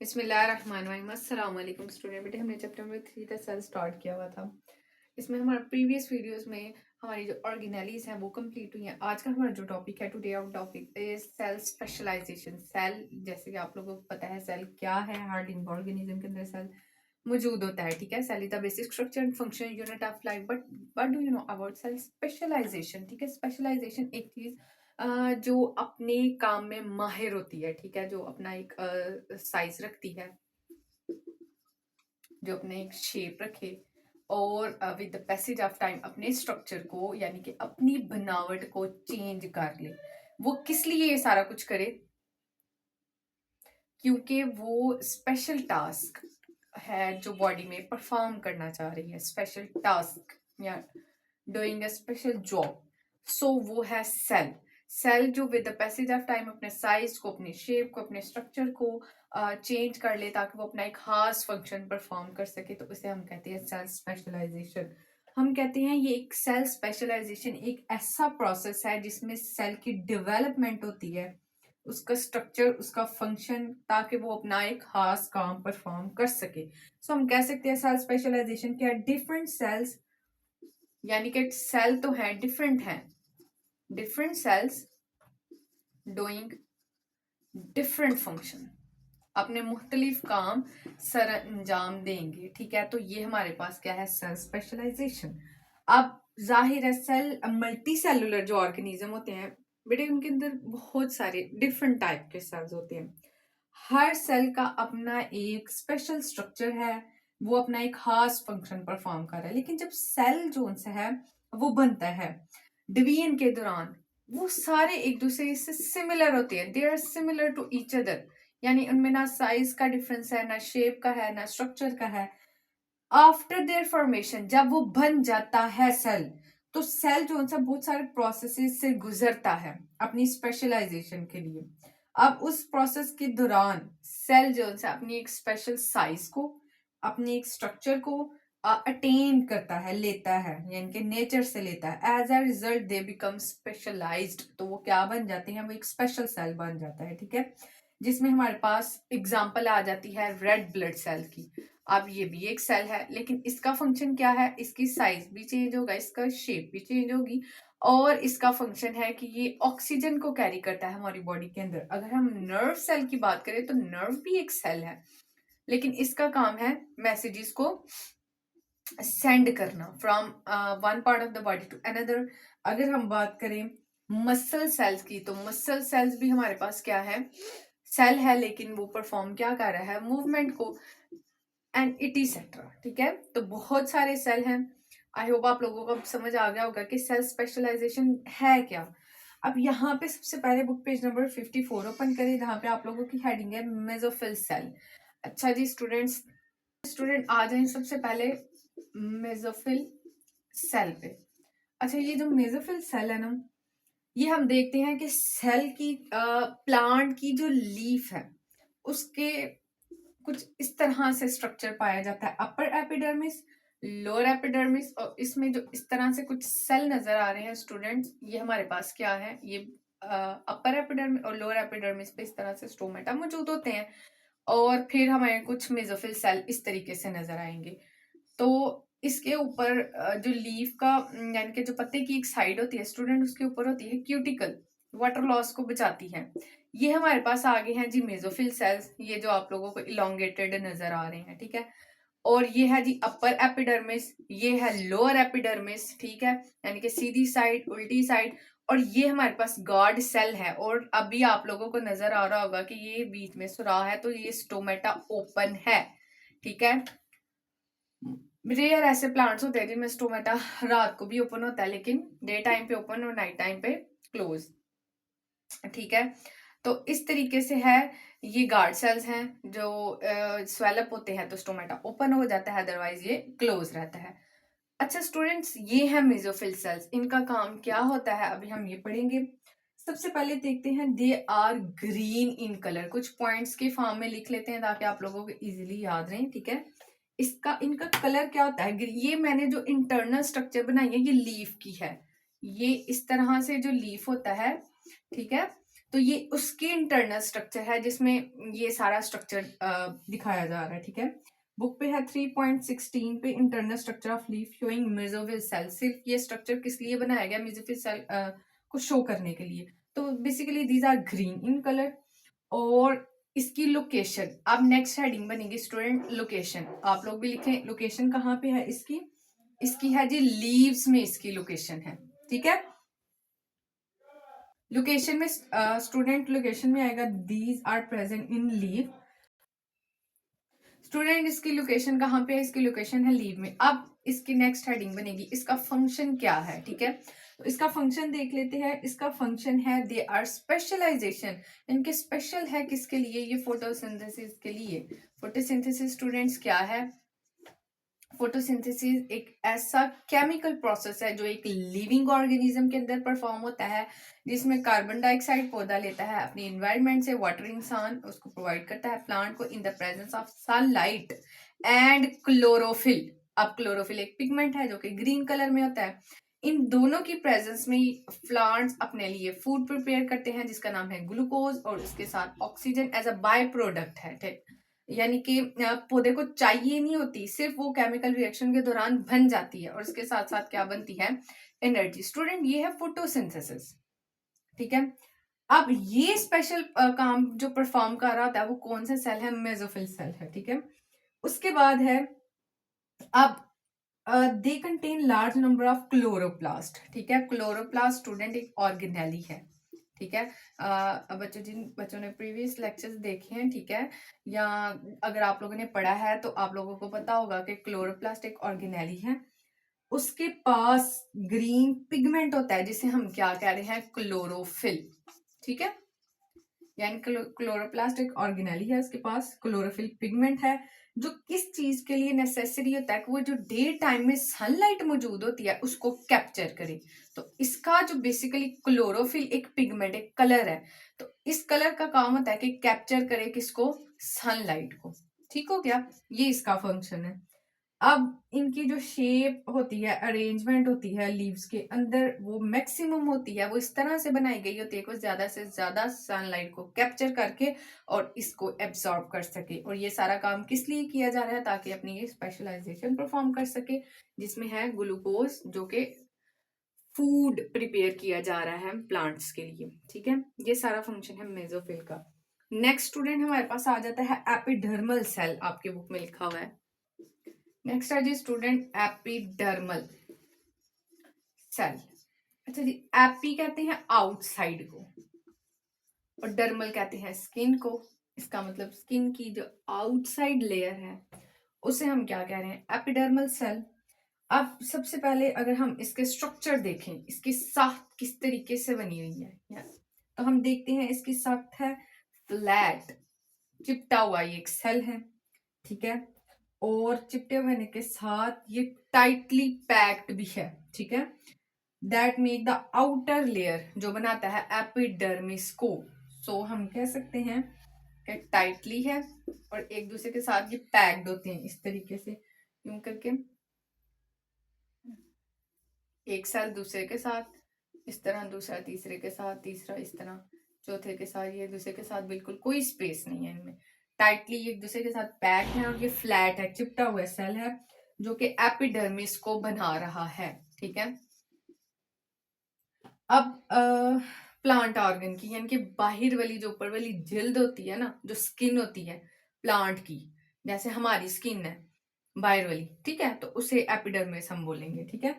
बिस्मिल्लाहिर्रहमानिर्रहीम। अस्सलाम वालेकुम स्टूडेंट। बेटे हमने चैप्टर नंबर 3 का सेल स्टार्ट किया हुआ था। इसमें हमारे प्रीवियस वीडियोस में हमारी जो ऑर्गेनेलीज हैं वो कंप्लीट हुई हैं। आज का हमारा जो टॉपिक है, today our topic is cell specialization. Cell, जैसे कि आप लोगों को पता है सेल क्या है, हर लिविंग ऑर्गेनिज्म के अंदर सेल मौजूद होता है। ठीक है, cell is the basic structure and function unit of life. But what do you know about cell specialization? ठीक है, स्पेशलाइजेशन एक चीज जो अपने काम में माहिर होती है। ठीक है, जो अपना एक साइज रखती है, जो अपने एक शेप रखे और with the passage of time अपने स्ट्रक्चर को यानी कि अपनी बनावट को चेंज कर ले। वो किस लिए ये सारा कुछ करे? क्योंकि वो स्पेशल टास्क है जो बॉडी में परफॉर्म करना चाह रही है, स्पेशल टास्क या डूइंग अ स्पेशल जॉब। सो वो है सेल। सेल जो with the passage of time अपने साइज को, अपने शेप को, अपने स्ट्रक्चर को चेंज कर ले ताकि वो अपना एक खास फंक्शन परफॉर्म कर सके, तो उसे हम कहते हैं सेल स्पेशलाइजेशन। हम कहते हैं ये एक सेल स्पेशलाइजेशन एक ऐसा प्रोसेस है जिसमें सेल की डेवलपमेंट होती है, उसका स्ट्रक्चर, उसका फंक्शन, ताकि वो अपना एक खास काम परफॉर्म कर सके। सो हम कह सकते हैं सेल स्पेशलाइजेशन क्या, डिफरेंट सेल्स, यानी कि सेल तो है डिफरेंट है, different cells doing different function, अपने मुख्तलिफ काम सर अंजाम देंगे। ठीक है, तो ये हमारे पास क्या है, सेल स्पेशलाइजेशन। अब जाहिर है सेल मल्टी सेलुलर जो ऑर्गेनिज्म होते हैं बेटे, उनके अंदर बहुत सारे डिफरेंट टाइप के सेल्स होते हैं। हर सेल का अपना एक स्पेशल स्ट्रक्चर है, वो अपना एक खास फंक्शन परफॉर्म कर रहा है। लेकिन जब सेल जो सा है वो बनता है डिवीजन के दौरान, वो सारे एक दूसरे से सिमिलर होते हैं, they are similar to each other. यानी उनमें ना साइज का डिफरेंस है, ना शेप का है, ना स्ट्रक्चर का है। आफ्टर देयर फॉर्मेशन, जब वो बन जाता है सेल, तो सेल जो सा बहुत सारे प्रोसेसेस से गुजरता है अपनी स्पेशलाइजेशन के लिए। अब उस प्रोसेस के दौरान सेल जो सा अपनी एक स्पेशल साइज को, अपनी एक स्ट्रक्चर को अटेन करता है, लेता है, यानी कि नेचर से लेता है। As a result they become specialized, तो वो क्या बन जाते हैं, वो एक स्पेशल सेल बन जाता है। ठीक है, जिसमें हमारे पास एग्जांपल आ जाती है रेड ब्लड सेल की। अब ये भी एक सेल है, लेकिन इसका फंक्शन क्या है, इसकी साइज भी चेंज होगा, इसका शेप भी चेंज होगी, और इसका फंक्शन है कि ये ऑक्सीजन को कैरी करता है हमारी बॉडी के अंदर। अगर हम नर्व सेल की बात करें तो नर्व भी एक सेल है, लेकिन इसका काम है मैसेजेस को सेंड करना from one part of the body to another. अगर हम बात करें मसल सेल्स की, तो मसल सेल्स भी हमारे पास क्या है, सेल है, लेकिन वो परफॉर्म क्या कर रहा है, मूवमेंट को, एंड इट सेट्रा। ठीक है, तो बहुत सारे सेल हैं। आई होप आप लोगों को समझ आ गया होगा कि सेल स्पेशलाइजेशन है क्या। अब यहाँ पे सबसे पहले बुक पेज नंबर 54 ओपन करें, जहाँ पे आप लोगों की हेडिंग है मेसोफिल सेल। अच्छा जी स्टूडेंट्स, स्टूडेंट आ जाए सबसे पहले मेसोफिल सेल पे। अच्छा, ये जो मेसोफिल सेल है ना, ये हम देखते हैं कि सेल की प्लांट की जो लीफ है उसके कुछ इस तरह से स्ट्रक्चर पाया जाता है, अपर एपिडर्मिस, लोअर एपिडर्मिस, और इसमें जो इस तरह से कुछ सेल नजर आ रहे हैं स्टूडेंट्स, ये हमारे पास क्या है, ये अपर एपिडर्मिस और लोअर एपिडर्मिस पे इस तरह से स्टोमेटा मौजूद होते हैं। और फिर हमें कुछ मेसोफिल सेल इस तरीके से नजर आएंगे। तो इसके ऊपर जो लीफ का यानी कि जो पत्ते की एक साइड होती है स्टूडेंट, उसके ऊपर होती है क्यूटिकल, वाटर लॉस को बचाती है। ये हमारे पास आगे हैं जी मेसोफिल सेल्स, ये जो आप लोगों को इलोंगेटेड नजर आ रहे हैं। ठीक है, और ये है जी अपर एपिडर्मिस, ये है लोअर एपिडर्मिस। ठीक है, यानी कि सीधी साइड, उल्टी साइड, और ये हमारे पास गार्ड सेल है। और अभी आप लोगों को नजर आ रहा होगा कि ये बीच में सुराख है, तो ये स्टोमेटा ओपन है। ठीक है, रेयर ऐसे प्लांट्स होते हैं जिनमें स्टोमेटा रात को भी ओपन होता है, लेकिन डे टाइम पे ओपन और नाइट टाइम पे क्लोज। ठीक है, तो इस तरीके से है। ये गार्ड सेल्स हैं जो स्वेलअप होते हैं तो स्टोमेटा ओपन हो जाता है, अदरवाइज ये क्लोज रहता है। अच्छा स्टूडेंट्स, ये है मेसोफिल सेल्स, इनका काम क्या होता है अभी हम ये पढ़ेंगे। सबसे पहले देखते हैं, they are green in colour. कुछ पॉइंट्स के फॉर्म में लिख लेते हैं ताकि आप लोगों को इजीली याद रहे। ठीक है, इसका इनका कलर क्या होता है, ये मैंने जो इंटरनल स्ट्रक्चर बनाई है ये लीफ की है। ये इस तरह से जो लीफ होता है, ठीक है, तो ये उसकी इंटरनल स्ट्रक्चर है जिसमें ये सारा स्ट्रक्चर दिखाया जा रहा है, ठीक है। बुक पे है 3.16 पे internal structure of leaf showing mesophyll cell. सिर्फ ये स्ट्रक्चर किस लिए बनाया गया, मेसोफिल सेल को शो करने के लिए। तो basically these are green in colour. और इसकी लोकेशन, अब नेक्स्ट हेडिंग बनेगी स्टूडेंट लोकेशन। आप लोग भी लिखें लोकेशन कहाँ पे है इसकी। इसकी है जी लीव्स में इसकी लोकेशन है, ठीक है। लोकेशन में स्टूडेंट लोकेशन में आएगा these are present in leave. Student इसकी लोकेशन कहाँ पे है, इसकी लोकेशन है लीव में। अब इसकी नेक्स्ट हेडिंग बनेगी इसका फंक्शन क्या है, ठीक है। तो इसका फंक्शन देख लेते हैं। इसका फंक्शन है दे आर स्पेशलाइजेशन, इनके स्पेशल है किसके लिए, ये फोटोसिंथेसिस के लिए। फोटोसिंथेसिस स्टूडेंट्स क्या है, फोटोसिंथेसिस एक ऐसा केमिकल प्रोसेस है जो एक लिविंग ऑर्गेनिज्म के अंदर परफॉर्म होता है, जिसमें कार्बन डाइऑक्साइड पौधा लेता है अपनी एनवायरनमेंट से, वाटर इंसान उसको प्रोवाइड करता है प्लांट को in the presence of sunlight and chlorophyll. अब क्लोरोफिल एक पिगमेंट है जो कि ग्रीन कलर में होता है। इन दोनों की प्रेजेंस में प्लांट्स अपने लिए फूड प्रिपेयर करते हैं जिसका नाम है ग्लूकोज, और उसके साथ oxygen as a by product है, ठीक। यानी कि पौधे को चाहिए नहीं होती, सिर्फ वो केमिकल रिएक्शन के दौरान बन जाती है, और इसके साथ साथ क्या बनती है, एनर्जी। स्टूडेंट ये है फोटोसिंथेसिस, ठीक है। अब ये स्पेशल काम जो परफॉर्म कर रहा होता है वो कौन सा सेल है, मेसोफिल सेल है, ठीक है। उसके बाद है अब they contain large number of chloroplast, ठीक है। क्लोरोप्लास्ट स्टूडेंट एक ऑर्गेनेली है, ठीक है। बच्चों जिन बच्चों ने प्रीवियस लेक्चर्स देखे हैं, ठीक है, या अगर आप लोगों ने पढ़ा है तो आप लोगों को पता होगा कि क्लोरोप्लास्ट एक ऑर्गेनेली है। उसके पास ग्रीन पिगमेंट होता है जिसे हम क्या कह रहे हैं, क्लोरोफिल, ठीक है। यानी क्लोरोप्लास्ट एक ऑर्गेनेली है, उसके पास क्लोरोफिल पिगमेंट है जो किस चीज के लिए नेसेसरी होता है कि वो जो डे टाइम में सनलाइट मौजूद होती है उसको कैप्चर करे। तो इसका जो बेसिकली क्लोरोफिल एक पिगमेंट एक कलर है, तो इस कलर का काम होता है कि कैप्चर करे किसको, सनलाइट को, ठीक हो गया। ये इसका फंक्शन है। अब इनकी जो शेप होती है, अरेंजमेंट होती है लीव्स के अंदर, वो मैक्सिमम होती है, वो इस तरह से बनाई गई होती है कि ज्यादा से ज्यादा सनलाइट को कैप्चर करके और इसको एब्सॉर्ब कर सके। और ये सारा काम किस लिए किया जा रहा है, ताकि अपनी ये स्पेशलाइजेशन परफॉर्म कर सके, जिसमें है ग्लूकोज जो कि फूड प्रिपेयर किया जा रहा है प्लांट्स के लिए, ठीक है। ये सारा फंक्शन है मेसोफिल का। नेक्स्ट स्टूडेंट हमारे पास आ जाता है एपिडर्मल सेल, आपके बुक में लिखा हुआ है। नेक्स्ट है जी स्टूडेंट एपिडर्मल सेल। अच्छा जी, एपी कहते हैं आउटसाइड को और डर्मल कहते हैं स्किन को। इसका मतलब स्किन की जो आउटसाइड लेयर है उसे हम क्या कह रहे हैं, एपिडर्मल सेल। अब सबसे पहले अगर हम इसके स्ट्रक्चर देखें, इसकी साख्त किस तरीके से बनी हुई है, तो हम देखते हैं इसकी साख्त है फ्लैट, चिपटा हुआ ये एक सेल है, ठीक है। और चिपटे होने के साथ ये टाइटली पैक्ड भी है, ठीक है। That make the outer layer जो बनाता है एपिडर्मिस को। सो हम कह सकते हैं कि टाइटली है और एक दूसरे के साथ ये पैक्ड होते हैं इस तरीके से, यूं करके एक सेल दूसरे के साथ इस तरह, दूसरा तीसरे के साथ, तीसरा इस तरह, चौथे के साथ, ये दूसरे के साथ बिल्कुल कोई स्पेस नहीं है इनमें, टाइटली एक दूसरे के साथ पैक है। और ये फ्लैट है, चिपटा हुआ सेल है जो कि एपिडर्मिस को बना रहा है, ठीक है। अब प्लांट ऑर्गन की, यानी कि बाहर वाली जो ऊपर वाली जिल्द होती है ना, जो स्किन होती है प्लांट की, जैसे हमारी स्किन है बाहर वाली, ठीक है, तो उसे एपिडर्मिस हम बोलेंगे, ठीक है।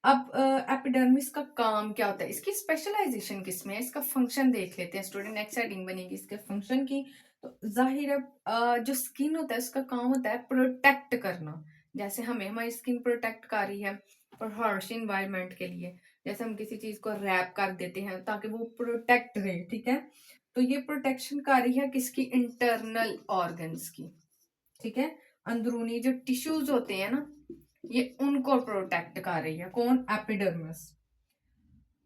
अब एपिडर्मिस का काम क्या होता है, इसकी स्पेशलाइजेशन किसमें है, इसका फंक्शन देख लेते हैं स्टूडेंट। नेक्स्ट हेडिंग बनेगी इसके फंक्शन की। तो जाहिर है जो स्किन होता है उसका काम होता है प्रोटेक्ट करना, जैसे हमें हमारी स्किन प्रोटेक्ट कर रही है और हार्श इन्वायरमेंट के लिए, जैसे हम किसी चीज को रैप कर देते हैं ताकि वो प्रोटेक्ट रहे, ठीक है। तो ये प्रोटेक्शन कर रही है किसकी, इंटरनल ऑर्गन्स की, ठीक है। अंदरूनी जो टिश्यूज होते हैं ना, ये उनको प्रोटेक्ट कर रही है, कौन, epidermis.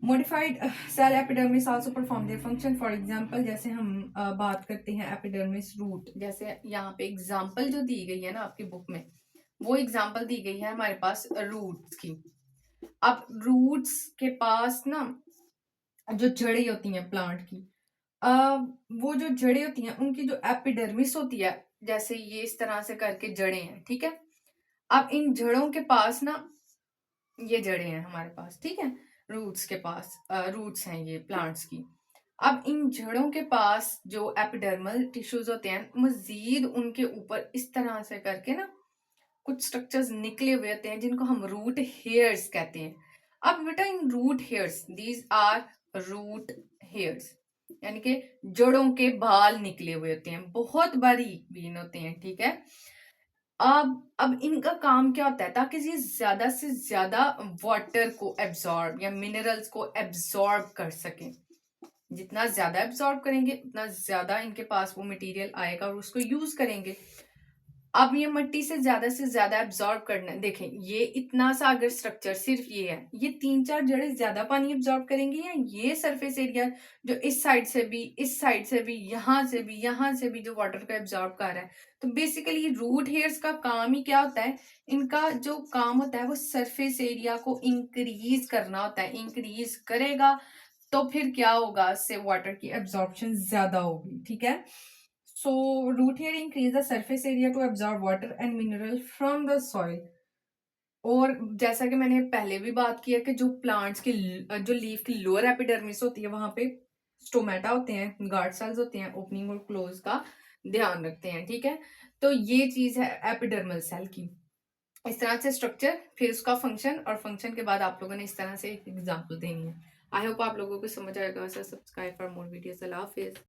Modified cell epidermis also perform their function. For example जैसे हम बात करते हैं एपिडर्मिस रूट, जैसे यहाँ पे एग्जांपल जो दी गई है ना आपकी बुक में, वो एग्जांपल दी गई है हमारे पास रूट्स की। अब रूट्स के पास ना जो जड़ें होती हैं प्लांट की, अ, वो जो जड़ें होती हैं उनकी जो एपिडर्मिस होती है, जैसे ये इस तरह से करके जड़ें हैं, ठीक है। अब इन जड़ों के पास ना, ये जड़ें हैं हमारे पास, ठीक है, रूट्स के पास, रूट्स हैं ये प्लांट्स की। अब इन जड़ों के पास जो एपिडर्मल टिश्यूज होते हैं, मजीद उनके ऊपर इस तरह से करके ना कुछ स्ट्रक्चर्स निकले हुए होते हैं जिनको हम रूट हेयर्स कहते हैं। अब बेटा in root hairs, these are root hairs, यानी कि जड़ों के बाल निकले हुए होते हैं, बहुत बारीक बीन होते हैं, ठीक है। अब इनका काम क्या होता है, ताकि ये ज्यादा से ज्यादा वाटर को एब्जॉर्ब या मिनरल्स को एब्जॉर्ब कर सकें। जितना ज्यादा एब्जॉर्ब करेंगे उतना ज्यादा इनके पास वो मटेरियल आएगा और उसको यूज करेंगे। अब ये मिट्टी से ज्यादा एब्जॉर्ब करना है, देखें ये इतना सा अगर स्ट्रक्चर सिर्फ ये है, ये 3-4 जड़ें ज्यादा पानी एब्जॉर्ब करेंगी, या ये सरफेस एरिया जो इस साइड से भी, इस साइड से भी, यहाँ से भी, यहाँ से भी जो वाटर को एब्जॉर्ब कर रहा है। तो बेसिकली रूट हेयर्स का काम ही क्या होता है, इनका जो काम होता है वो सरफेस एरिया को इंक्रीज करना होता है। इंक्रीज करेगा तो फिर क्या होगा, इससे वाटर की एब्जॉर्प्शन ज्यादा होगी, ठीक है। So root hair increase the surface area to absorb water and mineral from the soil. और जैसा कि मैंने पहले भी बात किया कि जो प्लांट्स की जो लीफ की लोअर एपिडर्मिस होती है वहां पे स्टोमेटा होते हैं, गार्ड सेल्स होते हैं, ओपनिंग और क्लोज का ध्यान रखते हैं, ठीक है। तो ये चीज है एपिडर्मल सेल की, इस तरह से स्ट्रक्चर, फिर उसका फंक्शन, और फंक्शन के बाद आप लोगों ने इस तरह से एक एग्जाम्पल देनी है। आई होप आप लोगों को समझ आएगा। Subscribe for more videos. Allah Hafiz.